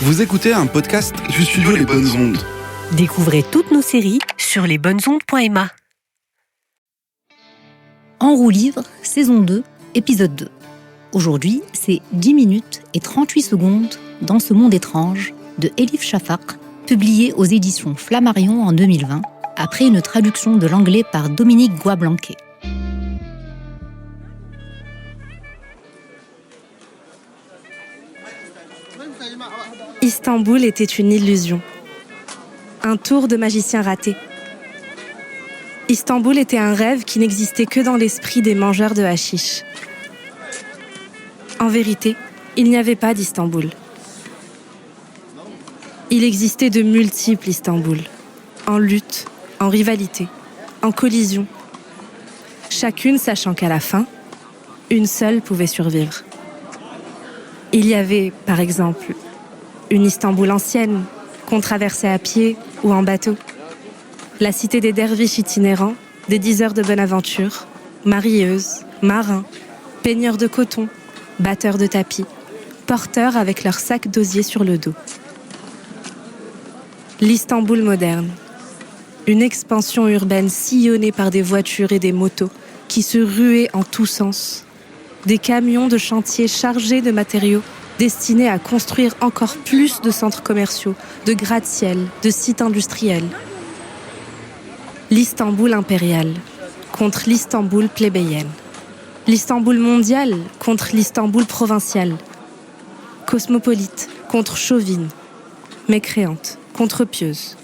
Vous écoutez un podcast du studio Les Bonnes Ondes. Découvrez toutes nos séries sur lesbonnesondes.ma. En roue libre, saison 2, épisode 2. Aujourd'hui, c'est 10 minutes et 38 secondes dans ce monde étrange de Elif Shafak, publié aux éditions Flammarion en 2020, après une traduction de l'anglais par Dominique Goy-Blanquet. Istanbul était une illusion. Un tour de magicien raté. Istanbul était un rêve qui n'existait que dans l'esprit des mangeurs de hashish. En vérité, il n'y avait pas d'Istanbul. Il existait de multiples Istanbul, en lutte, en rivalité, en collision. Chacune sachant qu'à la fin, une seule pouvait survivre. Il y avait, par exemple, une Istanbul ancienne, qu'on traversait à pied ou en bateau. La cité des derviches itinérants, des diseurs de bonne aventure, marieuses, marins, peigneurs de coton, batteurs de tapis, porteurs avec leurs sacs d'osier sur le dos. L'Istanbul moderne. Une expansion urbaine sillonnée par des voitures et des motos qui se ruaient en tous sens. Des camions de chantier chargés de matériaux destinés à construire encore plus de centres commerciaux, de gratte-ciel, de sites industriels. L'Istanbul impériale contre l'Istanbul plébéienne. L'Istanbul mondiale contre l'Istanbul provinciale. Cosmopolite contre chauvine. Mécréante contre pieuse.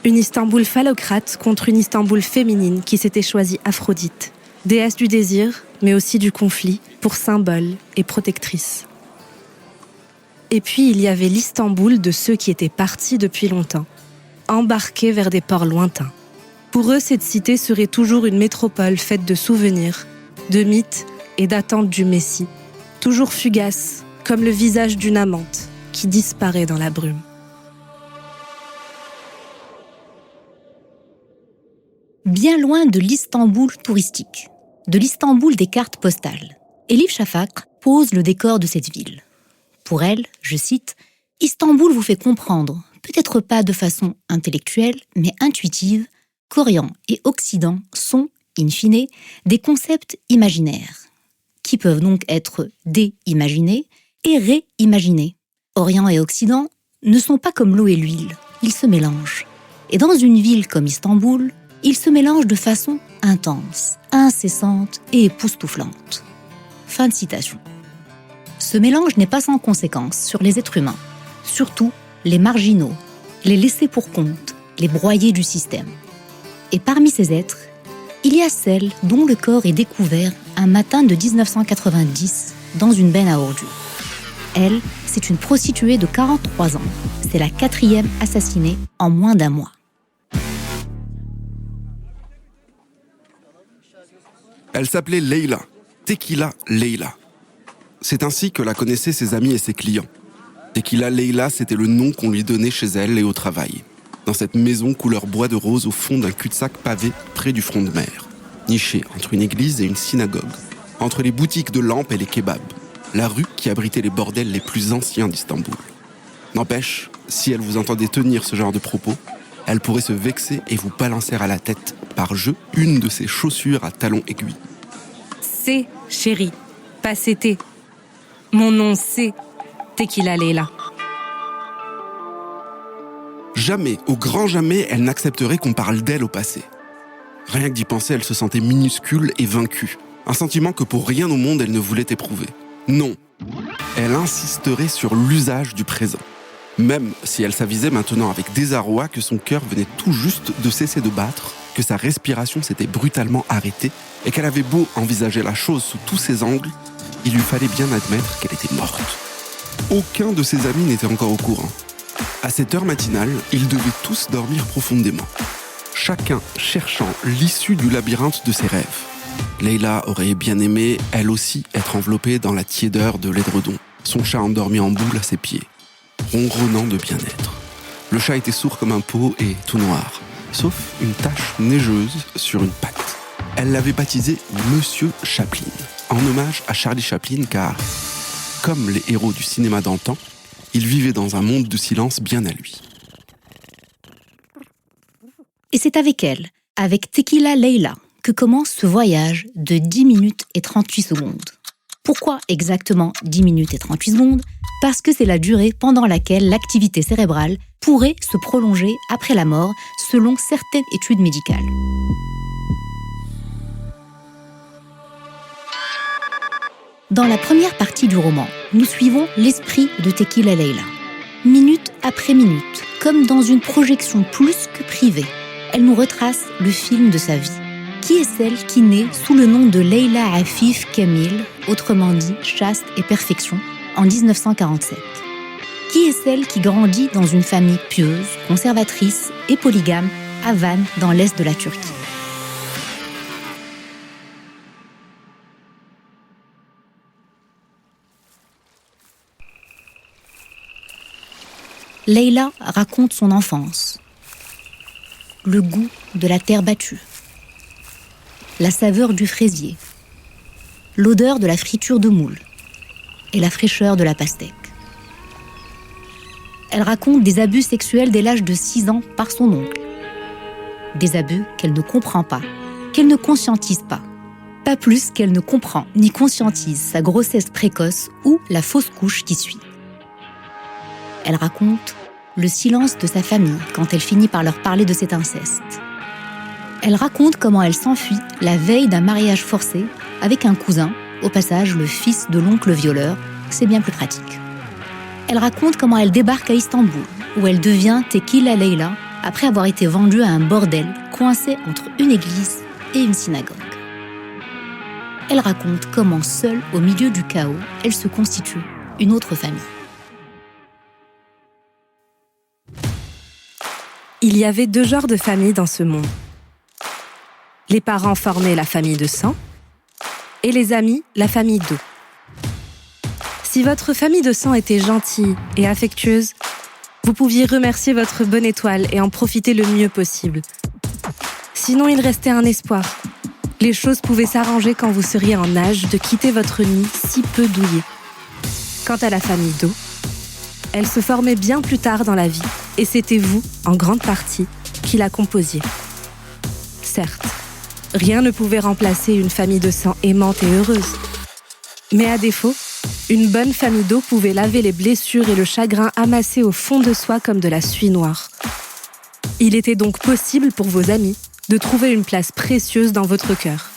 Une Istanbul phallocrate contre une Istanbul féminine qui s'était choisie Aphrodite, déesse du désir, mais aussi du conflit, pour symbole et protectrice. Et puis il y avait l'Istanbul de ceux qui étaient partis depuis longtemps, embarqués vers des ports lointains. Pour eux, cette cité serait toujours une métropole faite de souvenirs, de mythes et d'attentes du Messie, toujours fugace, comme le visage d'une amante qui disparaît dans la brume. Bien loin de l'Istanbul touristique, de l'Istanbul des cartes postales, Elif Shafak pose le décor de cette ville. Pour elle, je cite, « Istanbul vous fait comprendre, peut-être pas de façon intellectuelle, mais intuitive, qu'Orient et Occident sont, in fine, des concepts imaginaires, qui peuvent donc être déimaginés et réimaginés. Orient et Occident ne sont pas comme l'eau et l'huile, ils se mélangent. Et dans une ville comme Istanbul, ils se mélangent de façon intense, incessante et époustouflante. » Fin de citation. Ce mélange n'est pas sans conséquences sur les êtres humains, surtout les marginaux, les laissés pour compte, les broyés du système. Et parmi ces êtres, il y a celle dont le corps est découvert un matin de 1990 dans une benne à ordures. Elle, c'est une prostituée de 43 ans. C'est la 4e assassinée en moins d'un mois. Elle s'appelait Leyla, Tequila Leyla. C'est ainsi que la connaissaient ses amis et ses clients. Tequila Leyla, c'était le nom qu'on lui donnait chez elle et au travail. Dans cette maison couleur bois de rose au fond d'un cul-de-sac pavé près du front de mer. Nichée entre une église et une synagogue. Entre les boutiques de lampes et les kebabs. La rue qui abritait les bordels les plus anciens d'Istanbul. N'empêche, si elle vous entendait tenir ce genre de propos, elle pourrait se vexer et vous balancer à la tête, par jeu, une de ses chaussures à talons aiguilles. C'est, chérie, pas c'était. Mon nom, c'est Tequila Leyla. Jamais, au grand jamais, elle n'accepterait qu'on parle d'elle au passé. Rien que d'y penser, elle se sentait minuscule et vaincue. Un sentiment que pour rien au monde, elle ne voulait éprouver. Non, elle insisterait sur l'usage du présent. Même si elle s'avisait maintenant avec désarroi que son cœur venait tout juste de cesser de battre, que sa respiration s'était brutalement arrêtée et qu'elle avait beau envisager la chose sous tous ses angles, il lui fallait bien admettre qu'elle était morte. Aucun de ses amis n'était encore au courant. À cette heure matinale, ils devaient tous dormir profondément, chacun cherchant l'issue du labyrinthe de ses rêves. Leyla aurait bien aimé, elle aussi, être enveloppée dans la tiédeur de l'édredon, son chat endormi en boule à ses pieds, ronronnant de bien-être. Le chat était sourd comme un pot et tout noir, sauf une tache neigeuse sur une patte. Elle l'avait baptisé Monsieur Chaplin, en hommage à Charlie Chaplin car, comme les héros du cinéma d'antan, Il vivait dans un monde de silence bien à lui. Et c'est avec elle, avec Tequila Layla, que commence ce voyage de 10 minutes et 38 secondes. Pourquoi exactement 10 minutes et 38 secondes ? Parce que c'est la durée pendant laquelle l'activité cérébrale pourrait se prolonger après la mort, selon certaines études médicales. Dans la première partie du roman, nous suivons l'esprit de Tequila Layla. Minute après minute, comme dans une projection plus que privée, elle nous retrace le film de sa vie. Qui est celle qui naît sous le nom de Layla Afif Kamil, autrement dit chaste et perfection, en 1947 ? Qui est celle qui grandit dans une famille pieuse, conservatrice et polygame à Van, dans l'est de la Turquie ? Layla raconte son enfance, le goût de la terre battue, la saveur du fraisier, l'odeur de la friture de moule et la fraîcheur de la pastèque. Elle raconte des abus sexuels dès l'âge de 6 ans par son oncle. Des abus qu'elle ne comprend pas, qu'elle ne conscientise pas. Pas plus qu'elle ne comprend ni conscientise sa grossesse précoce ou la fausse couche qui suit. Elle raconte le silence de sa famille quand elle finit par leur parler de cet inceste. Elle raconte comment elle s'enfuit la veille d'un mariage forcé avec un cousin, au passage le fils de l'oncle violeur, c'est bien plus pratique. Elle raconte comment elle débarque à Istanbul, où elle devient Tequila Layla après avoir été vendue à un bordel coincé entre une église et une synagogue. Elle raconte comment, seule au milieu du chaos, elle se constitue une autre famille. Il y avait 2 genres de familles dans ce monde. Les parents formaient la famille de sang et les amis, la famille d'eau. Si votre famille de sang était gentille et affectueuse, vous pouviez remercier votre bonne étoile et en profiter le mieux possible. Sinon, il restait un espoir. Les choses pouvaient s'arranger quand vous seriez en âge de quitter votre nid si peu douillet. Quant à la famille d'eau, elle se formait bien plus tard dans la vie et c'était vous, en grande partie, qui la composiez. Certes, rien ne pouvait remplacer une famille de sang aimante et heureuse. Mais à défaut, une bonne famille d'eau pouvait laver les blessures et le chagrin amassés au fond de soi comme de la suie noire. Il était donc possible pour vos amis de trouver une place précieuse dans votre cœur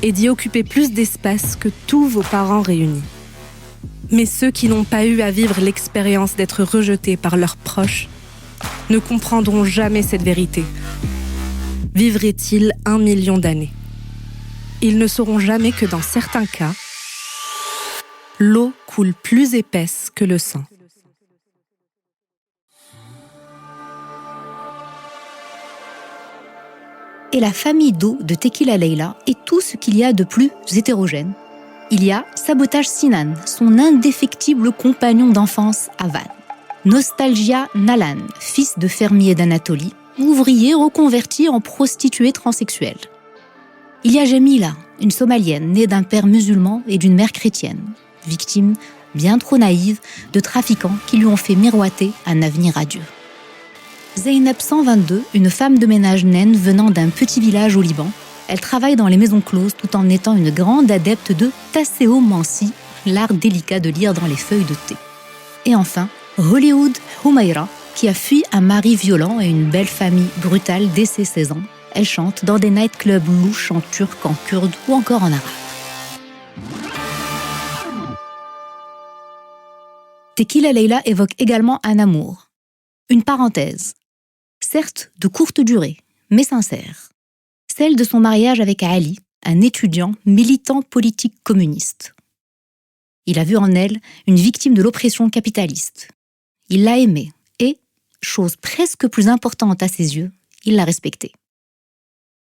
et d'y occuper plus d'espace que tous vos parents réunis. Mais ceux qui n'ont pas eu à vivre l'expérience d'être rejetés par leurs proches ne comprendront jamais cette vérité. Vivraient-ils 1 million d'années ? Ils ne sauront jamais que dans certains cas, l'eau coule plus épaisse que le sang. Et la famille d'eau de Tequila Layla est tout ce qu'il y a de plus hétérogène. Il y a Sabotage Sinan, son indéfectible compagnon d'enfance à Van. Nostalgia Nalan, fils de fermier d'Anatolie, ouvrier reconverti en prostituée transsexuelle. Il y a Jamila, une Somalienne née d'un père musulman et d'une mère chrétienne, victime bien trop naïve de trafiquants qui lui ont fait miroiter un avenir radieux. Zeynep 122, une femme de ménage naine venant d'un petit village au Liban. Elle travaille dans les maisons closes tout en étant une grande adepte de tasséomancie, l'art délicat de lire dans les feuilles de thé. Et enfin, Hollywood Humaira, qui a fui un mari violent et une belle famille brutale dès ses 16 ans. Elle chante dans des nightclubs louches en turc, en kurde ou encore en arabe. Tequila Layla évoque également un amour, une parenthèse, certes de courte durée, mais sincère, celle de son mariage avec Ali, un étudiant militant politique communiste. Il a vu en elle une victime de l'oppression capitaliste. Il l'a aimée et, chose presque plus importante à ses yeux, il l'a respectée.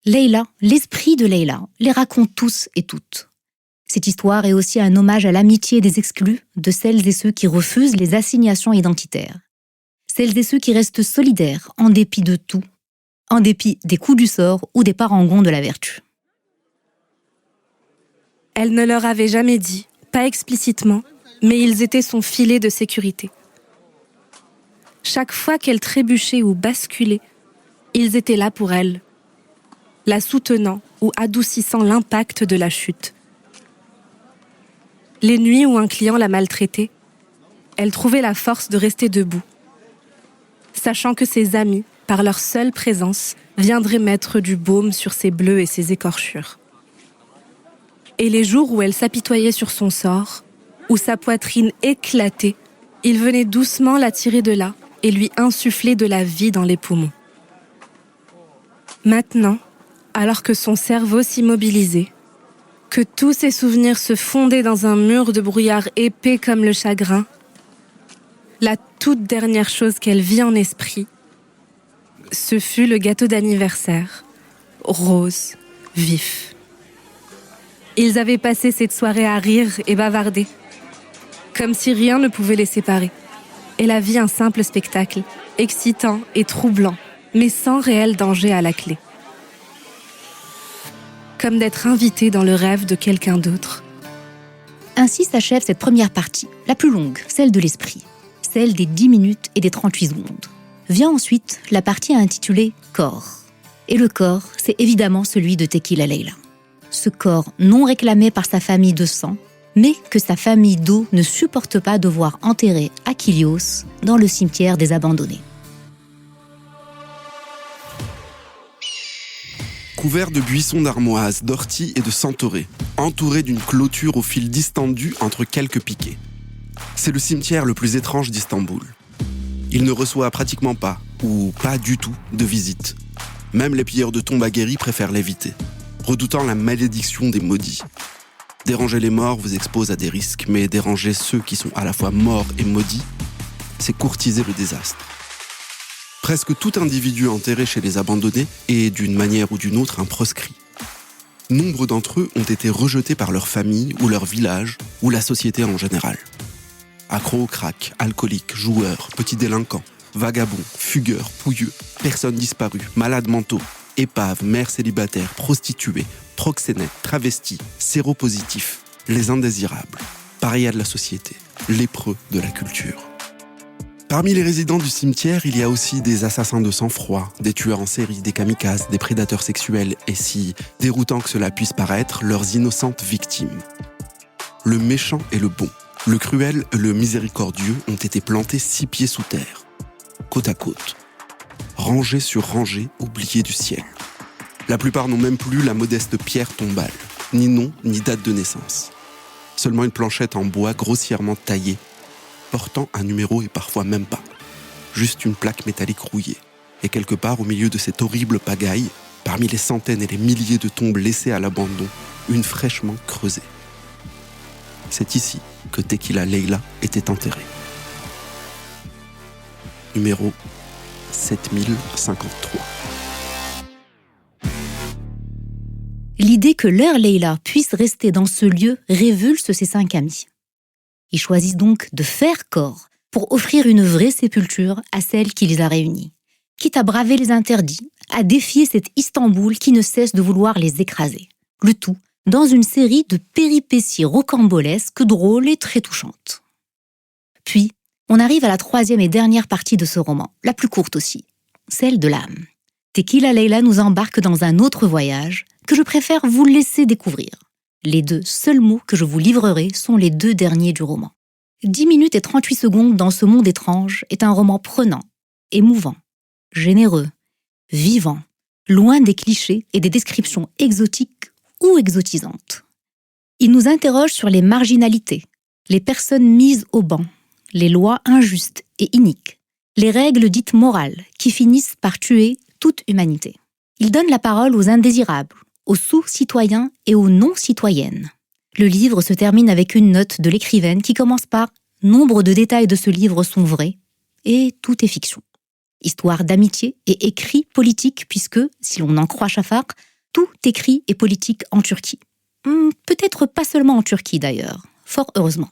Layla, l'esprit de Layla, les raconte tous et toutes. Cette histoire est aussi un hommage à l'amitié des exclus, de celles et ceux qui refusent les assignations identitaires. Celles et ceux qui restent solidaires en dépit de tout, en dépit des coups du sort ou des parangons de la vertu. Elle ne leur avait jamais dit, pas explicitement, mais ils étaient son filet de sécurité. Chaque fois qu'elle trébuchait ou basculait, ils étaient là pour elle, la soutenant ou adoucissant l'impact de la chute. Les nuits où un client la maltraitait, elle trouvait la force de rester debout, sachant que ses amis, par leur seule présence, viendraient mettre du baume sur ses bleus et ses écorchures. Et les jours où elle s'apitoyait sur son sort, où sa poitrine éclatait, il venait doucement la tirer de là et lui insuffler de la vie dans les poumons. Maintenant, alors que son cerveau s'immobilisait, que tous ses souvenirs se fondaient dans un mur de brouillard épais comme le chagrin, la toute dernière chose qu'elle vit en esprit, ce fut le gâteau d'anniversaire, rose, vif. Ils avaient passé cette soirée à rire et bavarder, comme si rien ne pouvait les séparer. Et la vie un simple spectacle, excitant et troublant, mais sans réel danger à la clé. Comme d'être invité dans le rêve de quelqu'un d'autre. Ainsi s'achève cette première partie, la plus longue, celle de l'esprit, celle des 10 minutes et des 38 secondes. Vient ensuite la partie intitulée « Corps ». Et le corps, c'est évidemment celui de Tequila Leila. Ce corps non réclamé par sa famille de sang, mais que sa famille d'eau ne supporte pas de voir enterrer à Quilios, dans le cimetière des abandonnés. Couvert de buissons d'armoise, d'orties et de centaurées, entouré d'une clôture au fil distendu entre quelques piquets. C'est le cimetière le plus étrange d'Istanbul. Il ne reçoit pratiquement pas, ou pas du tout, de visites. Même les pilleurs de tombes aguerris préfèrent l'éviter, redoutant la malédiction des maudits. Déranger les morts vous expose à des risques, mais déranger ceux qui sont à la fois morts et maudits, c'est courtiser le désastre. Presque tout individu enterré chez les abandonnés est, d'une manière ou d'une autre, un proscrit. Nombre d'entre eux ont été rejetés par leur famille ou leur village, ou la société en général. Accros au crack, alcooliques, joueurs, petits délinquants, vagabonds, fugueurs, pouilleux, personnes disparues, malades mentaux, épaves, mères célibataires, prostituées, proxénètes, travestis, séropositifs, les indésirables, parias de la société, lépreux de la culture. Parmi les résidents du cimetière, il y a aussi des assassins de sang-froid, des tueurs en série, des kamikazes, des prédateurs sexuels et, si déroutant que cela puisse paraître, leurs innocentes victimes. Le méchant et le bon, le cruel et le miséricordieux ont été plantés 6 pieds sous terre, côte à côte, rangés sur rangées, oubliés du ciel. La plupart n'ont même plus la modeste pierre tombale, ni nom ni date de naissance. Seulement une planchette en bois grossièrement taillée, portant un numéro et parfois même pas. Juste une plaque métallique rouillée. Et quelque part au milieu de cette horrible pagaille, parmi les centaines et les milliers de tombes laissées à l'abandon, une fraîchement creusée. C'est ici que Tequila Leila était enterrée. Numéro 7053. L'idée que leur Leila puisse rester dans ce lieu révulse ses 5 amis. Ils choisissent donc de faire corps pour offrir une vraie sépulture à celle qui les a réunis, quitte à braver les interdits, à défier cet Istanbul qui ne cesse de vouloir les écraser. Le tout dans une série de péripéties rocambolesques, drôles et très touchantes. Puis, on arrive à la 3e et dernière partie de ce roman, la plus courte aussi, celle de l'âme. Tequila Leila nous embarque dans un autre voyage que je préfère vous laisser découvrir. Les 2 seuls mots que je vous livrerai sont les 2 derniers du roman. 10 minutes et 38 secondes dans ce monde étrange est un roman prenant, émouvant, généreux, vivant, loin des clichés et des descriptions exotiques ou exotisantes. Il nous interroge sur les marginalités, les personnes mises au ban, les lois injustes et iniques, les règles dites morales qui finissent par tuer toute humanité. Il donne la parole aux indésirables, aux sous-citoyens et aux non-citoyennes. Le livre se termine avec une note de l'écrivaine qui commence par « Nombre de détails de ce livre sont vrais et tout est fiction ». Histoire d'amitié et écrit politique puisque, si l'on en croit Shafak, tout écrit est politique en Turquie. Peut-être pas seulement en Turquie d'ailleurs, fort heureusement.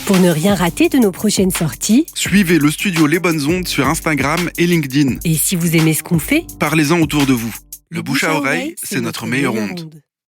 Pour ne rien rater de nos prochaines sorties, Suivez le studio Les Bonnes Ondes sur Instagram et LinkedIn. et si vous aimez ce qu'on fait, Parlez-en autour de vous. Le bouche à oreille, c'est notre meilleure onde.